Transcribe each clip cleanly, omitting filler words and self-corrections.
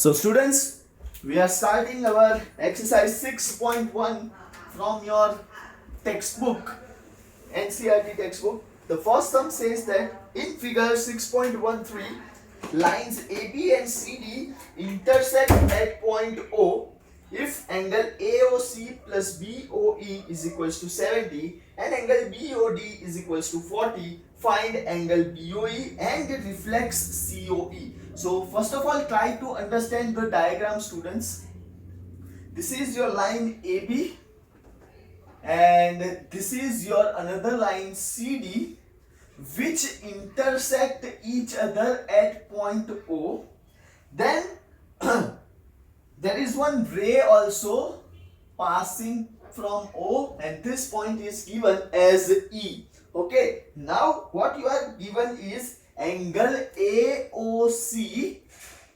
So students, we are starting our exercise 6.1 from your textbook, NCERT textbook. The first sum says that in figure 6.13, lines AB and CD intersect at point O if angle AOC plus BOE is equals to 70 and angle BOD is equals to 40, find angle BOE and reflex COE. So first of all, try to understand the diagram, students. This is your line AB and this is your another line CD, which intersect each other at point O. Then there is one ray also passing from O and this point is given as E. Okay, now what you are given is angle AOC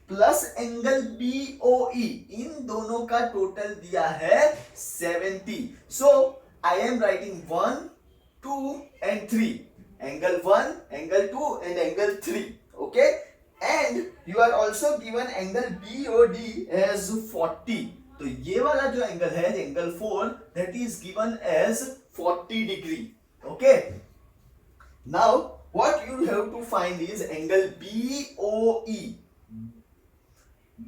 plus angle BOE, इन दोनों का total दिया है 70. So I am writing 1, 2 and 3. Angle 1, angle 2 and angle 3. Okay, and you are also given angle BOD as 40. तो ये वाला जो angle है, angle 4, that is given as 40 degree. Okay, now what you have to find is angle BOE.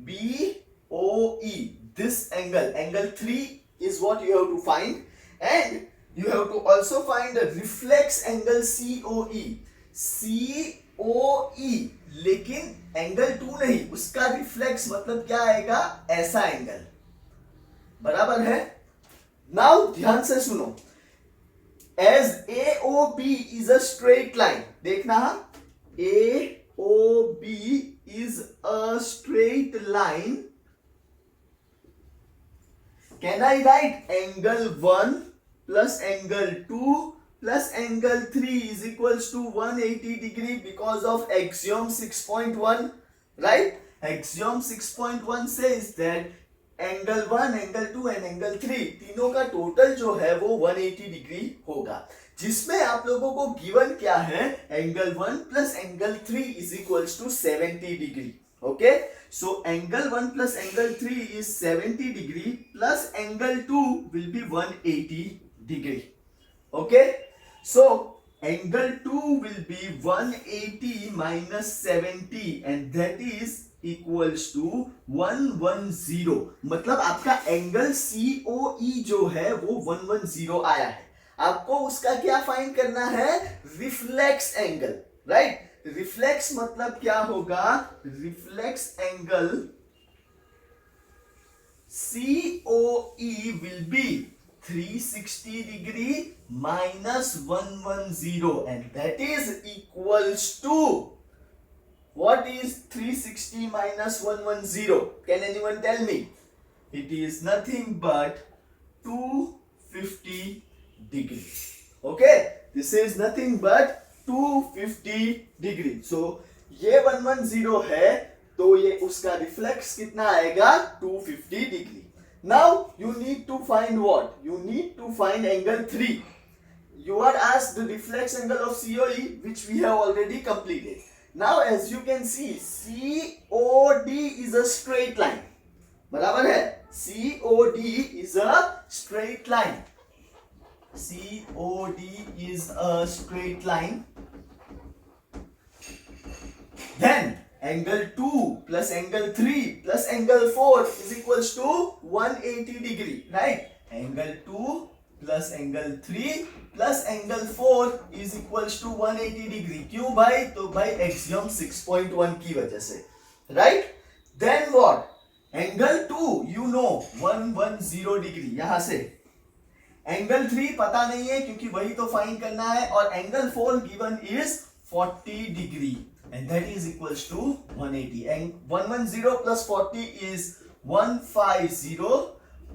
BOE, this angle 3 is what you have to find, and you have to also find the reflex angle COE. COE, लेकिन angle 2 नहीं, उसका reflex मतलब क्या आएगा, ऐसा angle. बराबर है. Now ध्यान से सुनो. As AOB is a straight line, देखना, AOB is a straight line. Can I write angle 1 plus angle 2 plus angle 3 is equals to 180 degree because of axiom 6.1, right? Axiom 6.1 says that angle 1, angle 2 and angle 3 तीनों का total जो है वो 180 degree होगा, जिसमें आप लोगों को गिवन क्या है, angle 1 plus angle 3 is equals to 70 degree. Okay, so angle 1 plus angle 3 is 70 degree plus angle 2 will be 180 degree. Okay, so angle 2 will be 180 minus 70 and that is equals to 110. मतलब आपका angle COE जो है वो 110 आया है. आपको उसका क्या फाइंड करना है, रिफ्लेक्स एंगल, राइट? रिफ्लेक्स मतलब क्या होगा, reflex angle COE will be 360 degree minus 110 and that is equals to, what is 360 minus 110? Can anyone tell me? It is nothing but 250 degree. Okay, this is nothing but 250 degree. So ये 110 है, तो ये उसका reflex कितना आएगा, 250 degree. Now you need to find what? You need to find angle 3. You are asked the reflex angle of COE, which we have already completed. Now as you can see, COD is a straight line. बराबर है, COD is a straight line. COD is a straight line. Then angle 2 plus angle 3 plus angle 4 is equals to 180 degree, right? Angle 2 plus angle 3 plus angle 4 is equals to 180 degree. क्यों भाई, तो भाई axiom 6.1 की वजह से, right? Then what? Angle 2 you know 110 degree, यहां से angle 3 पता नहीं है क्योंकि वही तो फाइंड करना है, और angle 4 given is 40 degree and that is equals to 180, and 110 plus 40 is 150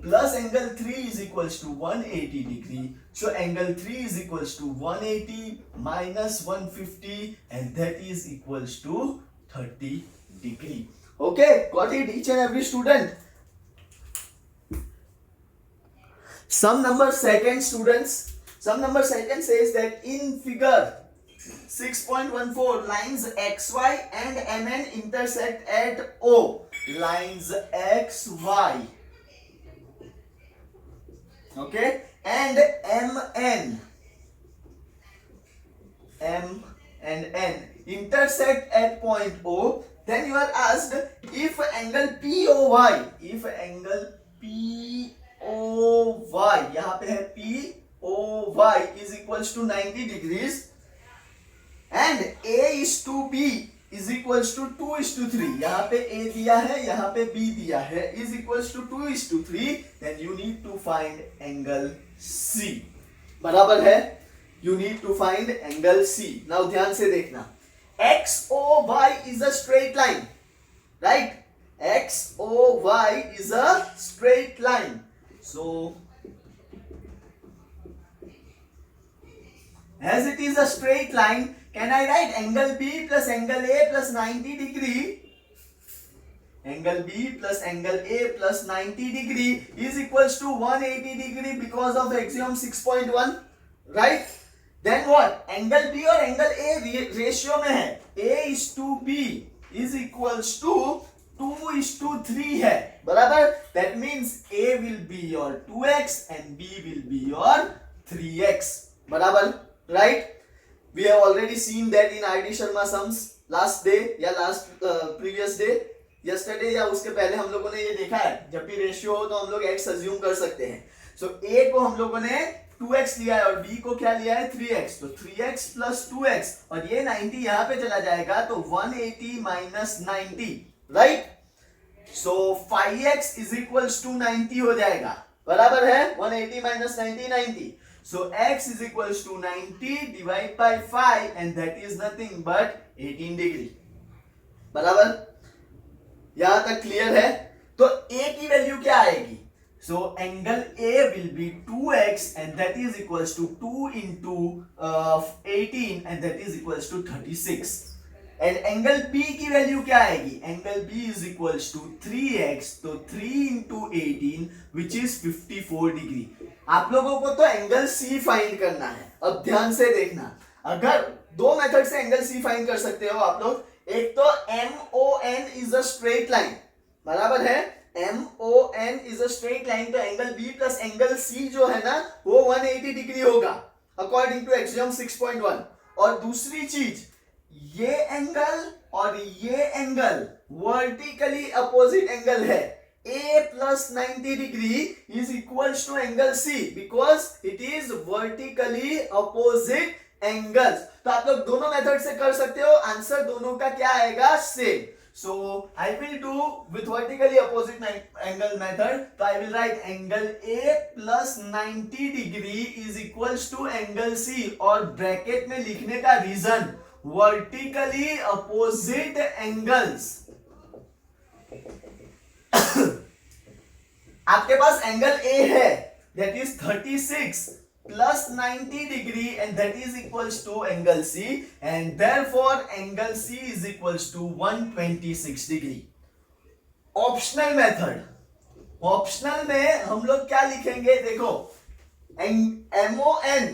plus angle 3 is equals to 180 degree. So angle 3 is equals to 180 minus 150 and that is equals to 30 degree. Okay, got it each and every student? Sum number second, students. Sum number second says that in figure 6.14 lines XY and MN intersect at O. Lines XY, okay, and M and N intersect at point O. Then you are asked if angle POY, यहाँ पे है POY is equals to 90 degrees and A is to B is equals to 2:3. यहाँ पे A दिया है, यहाँ पे B दिया है, is equals to 2:3. then you need to find angle C. बराबर है, you need to find angle C. now ध्यान से देखना, XOY is a straight line, right? XOY is a straight line. So as it is a straight line, can I write angle B plus angle A plus 90 degree? Angle B plus angle A plus 90 degree is equals to 180 degree because of axiom 6.1, right? Then what? Angle B और angle A ratio में है, A is to B is equals to 2:3 है, बराबर? That means A will be your 2x and B will be your 3x, बराबर? Right? We have already seen that in R.D. Sharma sums last day या last previous day, yesterday या उसके पहले हम लोगों ने ये देखा है, जब भी रेशियो हो तो हम लोग x अज्यूम कर सकते हैं. So A को हम लोगों ने 2x लिया है और B को क्या लिया है 3x, तो 3x plus 2x और ये 90 यहाँ पे चला जाएगा तो 180 minus 90, right? So 5x is equals to 90 हो जाएगा, बराबर है? 180 minus 90 90. So x is equals to 90 divided by 5 and that is nothing but 18 degree, बराबर? यहाँ तक क्लियर है? तो A की वैल्यू क्या आएगी? So angle A will be 2x and that is equals to 2 into 18 and that is equals to 36. And angle B की value क्या आएगी? Angle B is equals to 3x, तो 3 into 18 which is 54 degree. आप लोगों को तो angle C find करना है. अब ध्यान से देखना, अगर दो मेथड से एंगल C फाइंड कर सकते हो आप लोग. एक तो MON is a straight line, बराबर है? MON is a straight line, तो angle B plus angle C जो है ना वो 180 डिग्री होगा अकॉर्डिंग टू एक्सियम 6.1. और दूसरी चीज, ये एंगल और ये एंगल वर्टिकली अपोजिट एंगल है. A plus 90 degree is equals to angle C because it is vertically opposite angles. तो आप लोग दोनों मेथड से कर सकते हो, आंसर दोनों का क्या आएगा? Same. So I will do with vertically opposite angle method. So I will write angle A plus 90 degree is equals to angle C और ब्रैकेट में लिखने का रीजन vertically opposite angles. आपके पास एंगल A है that is 36 plus 90 degree and that is equals to angle C and therefore angle C is equals to 126 degree. Optional method, optional में हम लोग क्या लिखेंगे? देखो, MON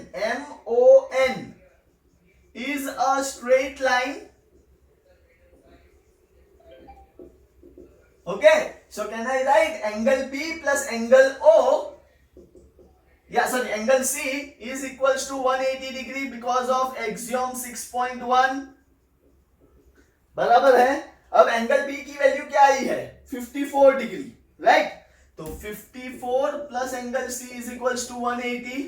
is a straight line. Okay, so can I write angle P plus angle O? Angle C is equals to 180 degree because of axiom 6.1, बराबर है? अब angle B की वैल्यू क्या आई है? 54 डिग्री, राइट? तो 54 plus angle C is equals to 180.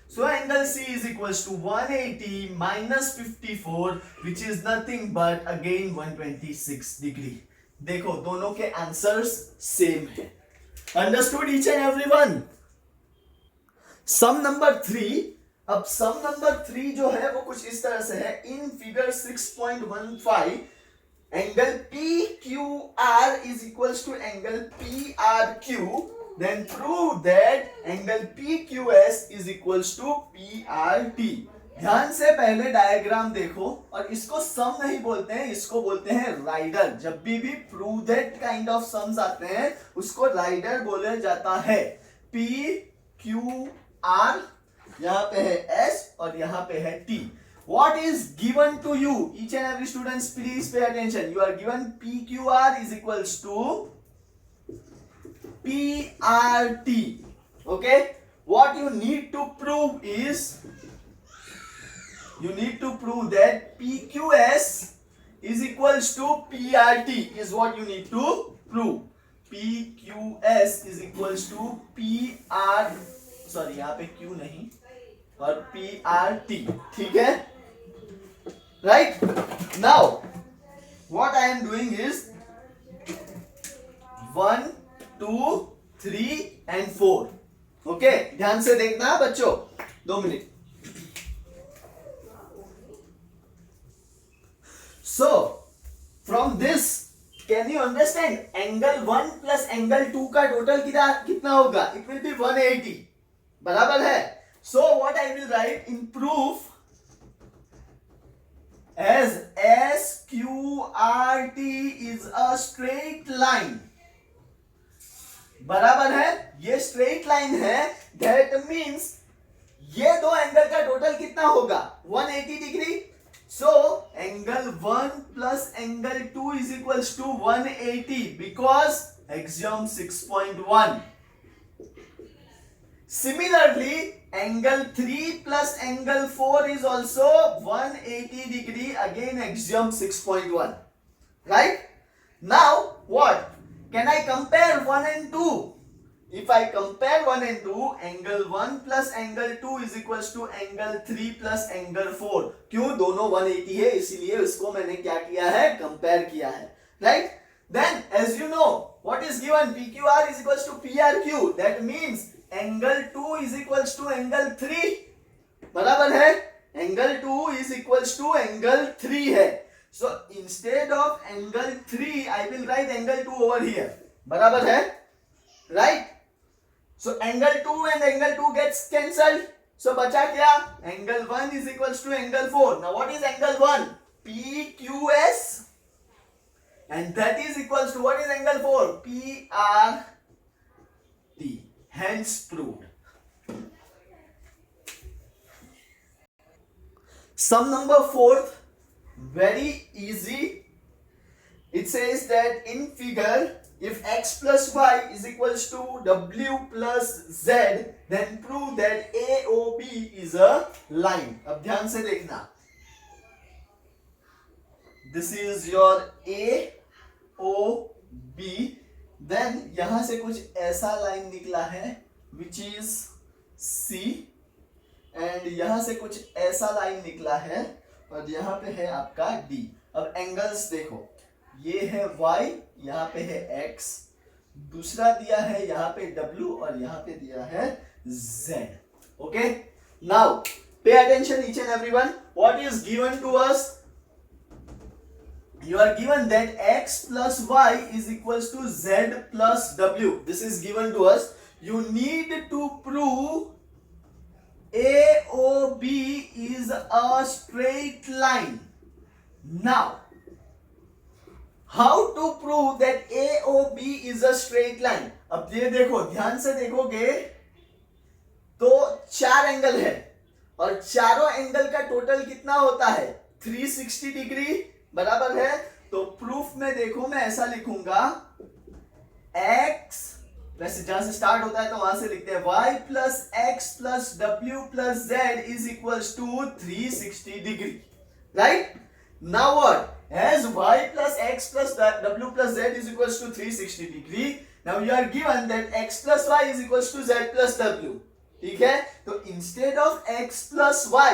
So angle C is equals to 180 minus 54 which is nothing but again 126 degree. देखो दोनों के आंसर्स सेम है. Understood each and everyone? Sum number 3. अब सम number 3 जो है वो कुछ इस तरह से है. In figure 6.15 angle PQR is equals to angle PRQ. Then prove that angle PQS is equals to PRT. ध्यान से पहले डायग्राम देखो, और इसको सम नहीं बोलते हैं, इसको बोलते हैं राइडर. जब भी prove that kind of sums आते हैं उसको राइडर बोला जाता है. P Q R, यहाँ पे है S और यहाँ पे है T. what is given to you, each and every students please pay attention. You are given PQR is equals to PRT. Okay, what you need to prove is, you need to prove that PQS is equals to PRT is what you need to prove. PQS is equals to PR, sorry यहाँ पे Q नहीं और PRT, ठीक है, right? Now what I am doing is 1 2 3 and 4. Okay, ध्यान से देखना बच्चों, 2 minute. So from this can you understand angle 1 plus angle 2 का टोटल कितना होगा? It will be 180. बराबर है. So what I will write in proof as SQRT is a straight line. बराबर है, ये स्ट्रेट लाइन है. That means ये दो एंगल का टोटल कितना होगा? 180 degree. So angle 1 plus angle 2 is equals to 180 because axiom 6.1. Similarly, angle 3 plus angle 4 is also 180 degree, again axiom 6.1. Right? Now what? Can I compare 1 and 2? If I compare 1 and 2, angle 1 plus angle 2 is equals to angle 3 plus angle 4. क्यों? दोनों 180 है, इसीलिए इसको मैंने क्या किया है? Compare किया है. Right? Then as you know, what is given? PQR is equals to PRQ. That means angle 2 is equals to angle 3. बराबर है? Angle 2 is equals to angle 3 है. So instead of angle 3, I will write angle 2 over here. बराबर है? Right? So angle 2 and angle 2 gets cancelled. So बचा क्या? Angle 1 is equals to angle 4. Now what is angle 1? PQS. And that is equals to what is angle 4? PRT. Hence proved. Sum number 4, very easy. It says that in figure, if x plus y is equals to w plus z, then prove that AOB is a line. अब ध्यान से देखना. This is your AOB. Then यहां से कुछ ऐसा line निकला है which is C, and यहां से कुछ ऐसा लाइन निकला है और यहां पे है आपका D. अब एंगल्स देखो, ये है y, यहाँ पे है x, दूसरा दिया है यहाँ पे w और यहाँ पे दिया है z. Okay, now pay attention each and everyone. What is given to us? You are given that x plus y is equals to z plus w. This is given to us. You need to prove AOB is a straight line. Now how to prove that AOB is a straight line? अब ये देखो, ध्यान से देखोगे तो 4 angle है और चारों एंगल का टोटल कितना होता है? 360 डिग्री. बराबर है? तो प्रूफ में देखो, मैं ऐसा लिखूंगा, x, वैसे जहां से स्टार्ट होता है तो वहां से लिखते हैं y plus x plus w plus z is equals to 360 degree. Right? Now what? As y plus x plus w plus z is equals to 360 degree, now you are given that x plus y is equals to z plus w. ठीक है? तो instead of x plus y,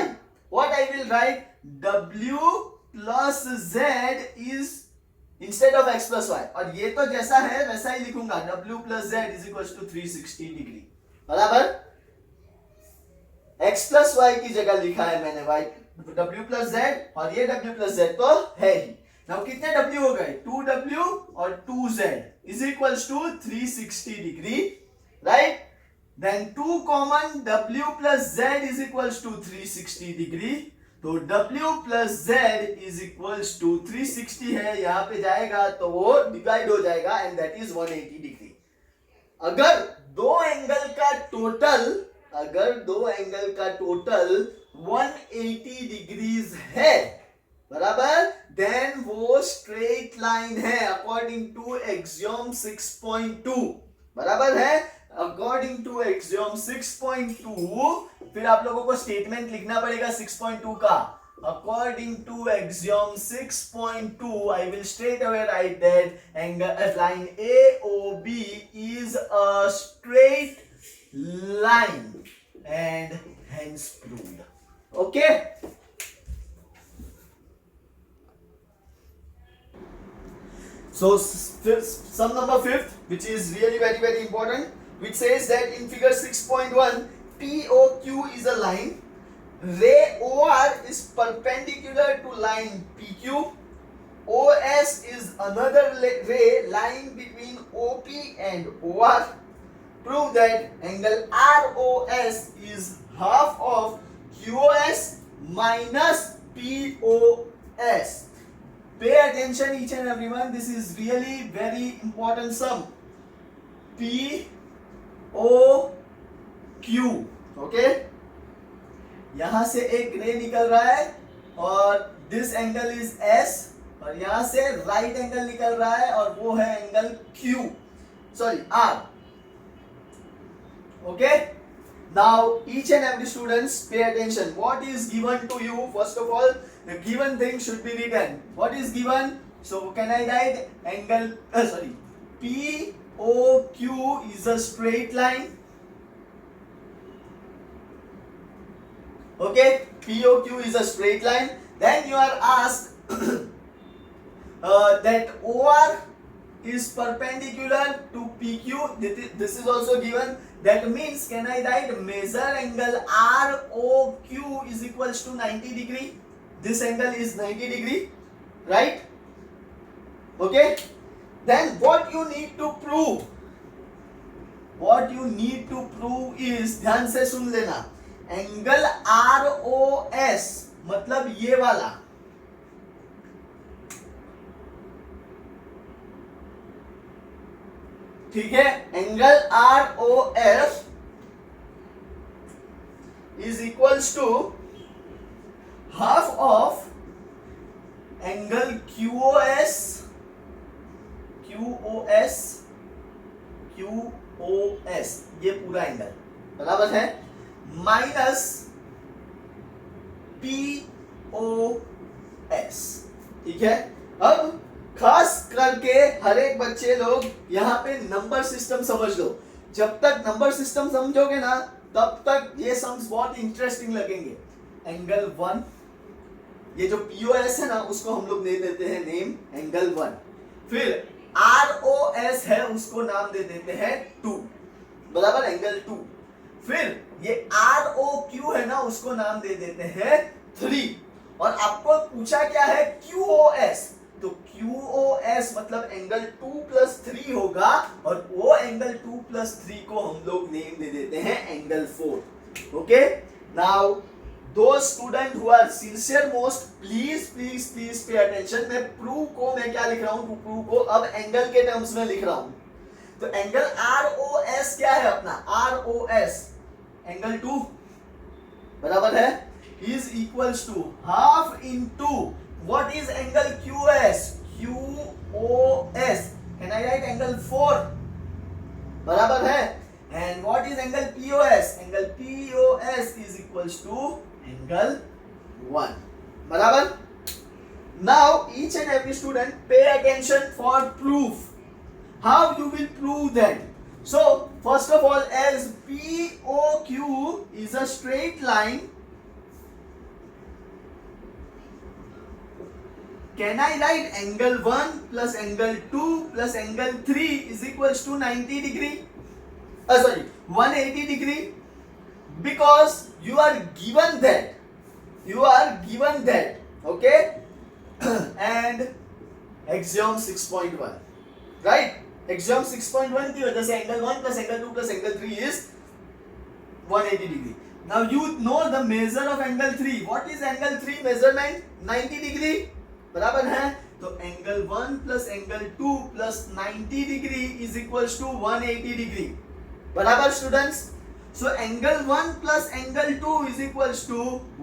what I will write? w plus z is instead of x plus y. और ये तो जैसा है वैसा ही लिखूंगा, w plus z is equals to 360 degree. बराबर? x plus y की जगह लिखा है मैंने y w plus z, और ये w plus z तो है ही. नाउ कितने w हो गए? 2w और 2z is equals to 360 degree. Right? Then 2 common, w plus z is equals to 360 degree. तो w plus z is equals to 360 है, यहां पे जाएगा तो वो डिवाइड हो जाएगा एंड दैट इज 180 डिग्री. अगर दो एंगल का टोटल 180 डिग्रीज है, बराबर, देन वो स्ट्रेट लाइन है अकॉर्डिंग टू एक्सियोम 6.2, बराबर है, अकॉर्डिंग टू एक्सियोम 6.2। फिर आप लोगों को स्टेटमेंट लिखना पड़ेगा 6.2 का। According to axiom 6.2 I will straight away write that angle line AOB is a straight line and hence proved. Okay. So sum number 5th, which is really very important, which says that in figure 6.1 POQ is a line, ray OR is perpendicular to line PQ, OS is another ray lying between OP and OR. Prove that angle ROS is half of QOS minus POS. Pay attention each and everyone, this is really very important sum. POQ, okay? यहां से एक रे निकल रहा है और this angle is S, और यहां से राइट एंगल निकल रहा है और वो है angle Q, sorry R. Okay, now each and every students pay attention. What is given to you? First of all, the given thing should be written. What is given? So can I write angle POQ is a straight line. Okay, POQ is a straight line. Then you are asked that OR is perpendicular to PQ. This is also given. That means can I write measure angle ROQ is equals to 90 degree. This angle is 90 degree, right? Okay. Then what you need to prove? What you need to prove is, ध्यान से सुन लेना, angle ROS मतलब ये वाला, ठीक है, angle ROS is equals to half of angle QOS ये पूरा एंगल, बराबर है, माइनस POS, ठीक है। अब खास करके हर एक बच्चे लोग यहाँ पे नंबर सिस्टम समझ लो। जब तक नंबर सिस्टम समझोगे ना तब तक ये सम्स बहुत इंटरेस्टिंग लगेंगे। एंगल 1, ये जो POS है ना उसको हम लोग दे देते हैं नेम एंगल 1, फिर ROS है उसको नाम दे देते हैं 2, बराबर, एंगल 2, फिर ये ROQ है ना उसको नाम दे देते हैं 3, और आपको पूछा क्या है QOS, तो QOS मतलब एंगल 2 + 3 होगा, और वो एंगल 2 + 3 को हम लोग नेम दे देते हैं angle 4। Okay, now those student who are sincere most, please pay attention। मैं प्रूव को मैं क्या लिख रहा हूं, प्रूव को अब एंगल के टर्म्स में लिख रहा हूं। तो एंगल ROS क्या है अपना, ROS एंगल 2, बराबर है, is equals to half into what is angle QOS, can I write angle 4, बराबर है, and what is angle POS, angle POS is equals to angle 1, बराबर। Now each and every student pay attention for proof. How you will prove that? So first of all, as POQ is a straight line, can I write angle 1 plus angle 2 plus angle 3 is equals to 90 degree? 180 degree, because you are given that, okay, and axiom 6.1, right? Axiom 6.1 की वजह से angle 1 plus angle 2 plus angle 3 is 180 degree. Now you know the measure of angle 3. What is angle 3 measurement? 90 degree, बराबर है, तो angle 1 plus angle 2 plus 90 degree is equals to 180 degree, बराबर students। So angle 1 plus angle 2 is equals to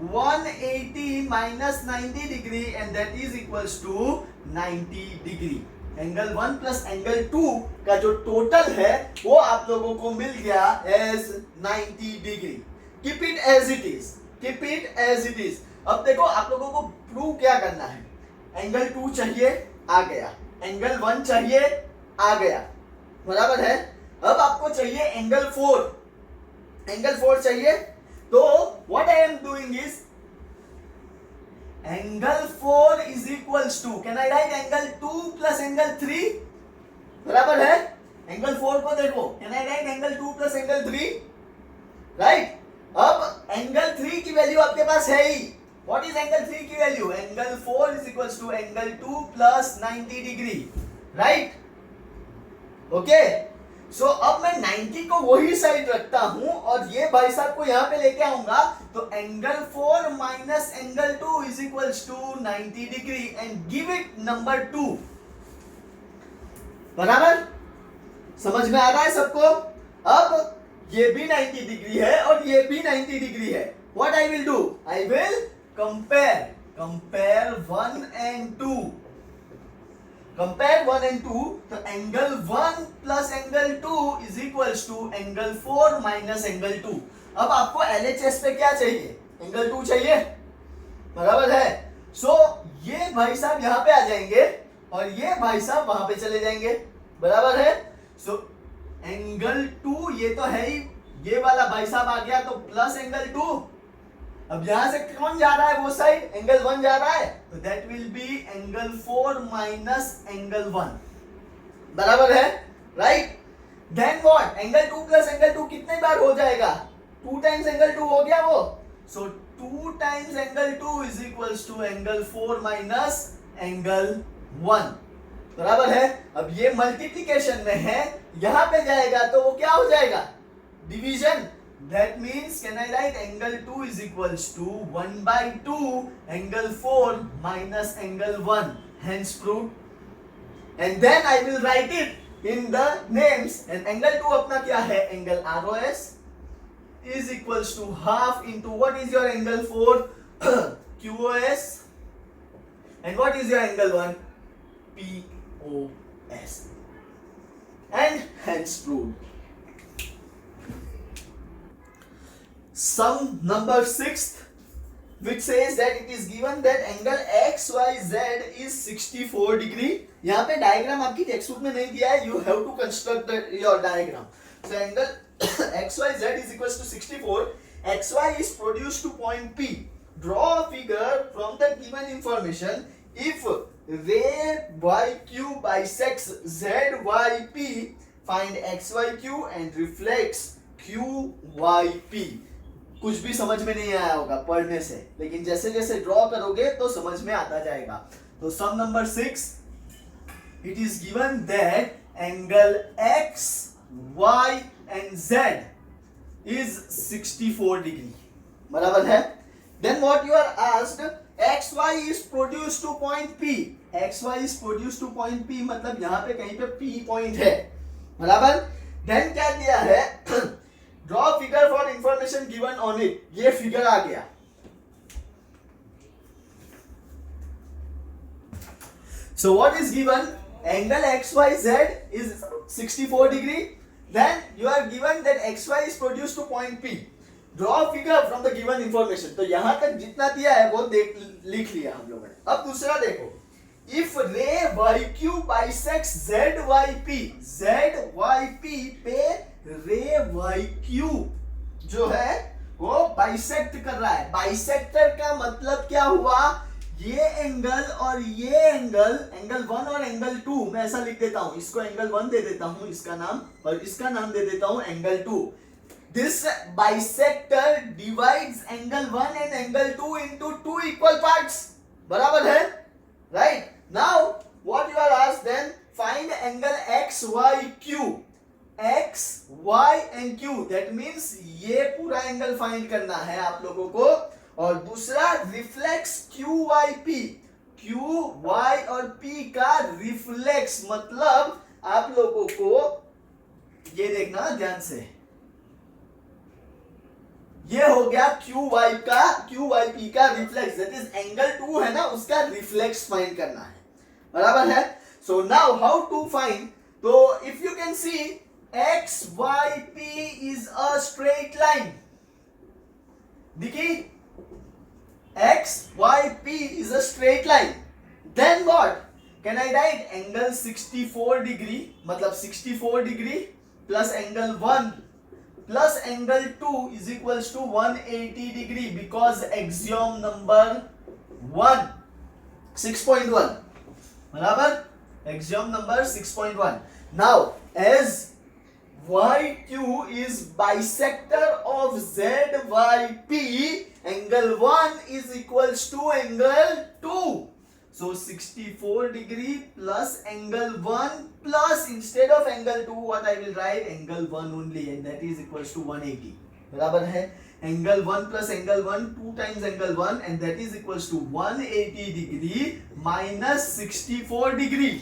180 minus 90 degree and that is equals to 90 degree. Angle 1 plus angle 2 का जो total है वो आप लोगों को मिल गया as 90 degree. Keep it as it is, keep it as it is. अब देखो आप लोगों को प्रूव क्या करना है. एंगल 2 चाहिए, आ गया. एंगल 1 चाहिए, आ गया. बराबर है. अब आपको चाहिए एंगल 4. एंगल 4 चाहिए, तो what I am doing is angle 4 is equals to, can I write angle 2 plus angle 3? बराबर है. एंगल 4 को देखो, can I write angle 2 plus angle 3? Right. अब एंगल 3 की वैल्यू आपके पास है ही. What is angle 3 की value? Angle 4 is equals to angle 2 plus 90 degree. Right. Okay. So अब मैं 90 को वही साइड रखता हूं और ये भाई साहब को यहां पे लेके आऊंगा, तो angle 4 minus angle 2 is equals to 90 degree and give it number 2. बराबर. समझ में आ रहा है सबको? अब ये भी 90 डिग्री है और ये भी 90 डिग्री है. What I will do? I will compare 1 and 2. Compare 1 and 2, तो angle 1 plus angle 2 is equals to angle 4 minus angle 2. अब आपको LHS पे क्या चाहिए? angle 2 चाहिए. बराबर है. सो ये भाई साहब यहाँ पे आ जाएंगे और ये भाई साहब वहां पे चले जाएंगे. बराबर है. सो angle 2 ये तो है ही, ये वाला भाई साहब आ गया तो प्लस एंगल 2. अब यहां से कौन जा रहा है? वो साइड एंगल 1 जा रहा है, तो that will be angle 4 minus angle 1. बराबर है. Right. Then what? Angle 2 plus angle 2 कितने बार हो जाएगा? 2 टाइम्स एंगल 2 हो गया वो. So 2 times angle 2 is equals to angle 4 minus angle 1. बराबर है. अब ये मल्टीप्लिकेशन में है, यहां पे जाएगा तो वो क्या हो जाएगा? Division. That means can I write angle 2 is equals to 1 by 2 angle 4 minus angle 1, hence proved. And then I will write it in the names. And angle 2 अपना क्या है? Angle ROS is equals to half into what is your angle 4? QOS. And what is your angle 1? POS. And hence proved. Sum number 6, which says that it is given that angle XYZ is 64 degree. यहाँ पे diagram आपकी text book में नहीं दिया है. You have to construct your diagram. So angle XYZ is equals to 64. XY is produced to point P. Draw a figure from the given information. If ray YQ bisects ZYP, find XYQ and reflects QYP. कुछ भी समझ में नहीं आया होगा पढ़ने से, लेकिन जैसे जैसे ड्रॉ करोगे तो समझ में आता जाएगा. तो some number 6, it is given that angle x, y and z is 64 degree. बराबर है. Then what you are asked, xy is produced to point p. xy is produced to point p मतलब यहाँ पे कहीं पे p पॉइंट है. बराबर. Then क्या दिया है? Draw figure for information given on it. ये फिगर आ गया. So what is given? Angle XYZ is 64 degree. Then you are given that XY is produced to point P. Draw a figure from the given information. तो यहां तक जितना दिया है वो लिख लिया हम लोगों ने. अब दूसरा देखो. If ray YQ bisects ZYP, ZYP पे रे YQ जो है वो बाइसेक्ट कर रहा है. बाइसेक्टर का मतलब क्या हुआ? ये एंगल और ये एंगल, एंगल 1 और एंगल 2 मैं ऐसा लिख देता हूं. इसको एंगल 1 दे देता हूं इसका नाम, और इसका नाम दे देता हूं angle 2. This bisector divides angle 1 and angle 2 into 2 equal parts. बराबर है. Right. Now what you are asked then, find angle XYQ. X, Y and Q. That means ये पूरा एंगल फाइंड करना है आप लोगों को. और दूसरा रिफ्लेक्स QYP. Q, Y और P का रिफ्लेक्स मतलब आप लोगों को ये देखना ध्यान से. ये हो गया QYP का रिफ्लेक्स, दैट इज एंगल 2 है ना, उसका रिफ्लेक्स फाइंड करना है, बराबर है। So now how to find, तो if you can see XYP is a straight line, देखिए XYP is a straight line. Then what? Can I write angle 64 degree? मतलब 64 degree plus angle 1 plus angle 2 is equals to 180 degree because axiom number 1 6.1 बराबर, axiom number 6.1. Now as YQ is bisector of ZYP, angle 1 is equals to angle 2. So 64 degree plus angle 1 plus, instead of angle 2 what I will write, angle 1 only, and that is equals to 180. बराबर है, angle 1 plus angle 1 2 times angle 1 and that is equals to 180 degree minus 64 degree,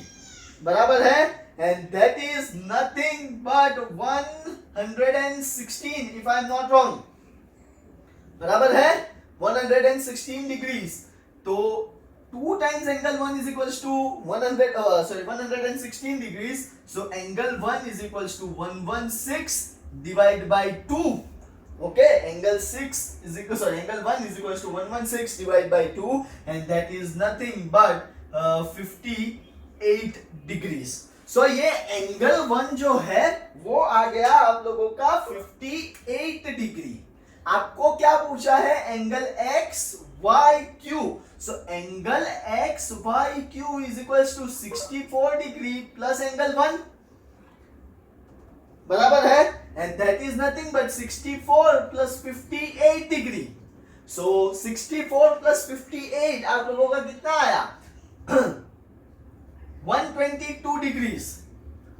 बराबर है, and that is nothing but 116 if I am not wrong, बराबर है 116 degrees. तो 2 times angle 1 is equals to 116 degrees. So angle 1 is equals to 116 divided by 2. Okay, angle 1 is equals to 116 divided by 2 and that is nothing but 58 degrees. So ये angle 1 जो है वो आ गया आप लोगों का 58 डिग्री. आपको क्या पूछा है, angle XYQ. So angle XYQ is equals to 64 degree plus angle 1, बराबर है, and that is nothing but 64 plus 58 degree. So 64 plus 58 आप लोगों का कितना आया 122 डिग्रीज,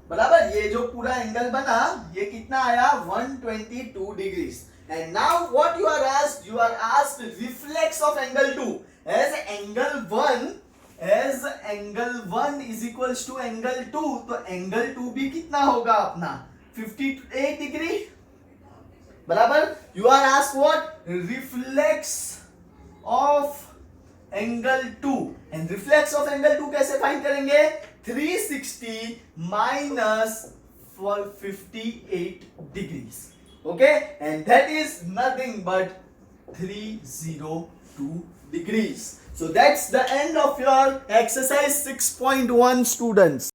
बराबर, ये जो पूरा एंगल बना ये कितना आया 122 degrees. And now what you are asked reflex of angle 2 as angle 1 is equals to angle 2, तो एंगल 2 भी कितना होगा अपना 58 डिग्री, बराबर. You are asked what, reflex of angle 2, and reflex of angle 2 कैसे फाइंड करेंगे, 360 minus 58 degrees. Okay, and that is nothing but 302 degrees. So that's the end of your exercise 6.1 students.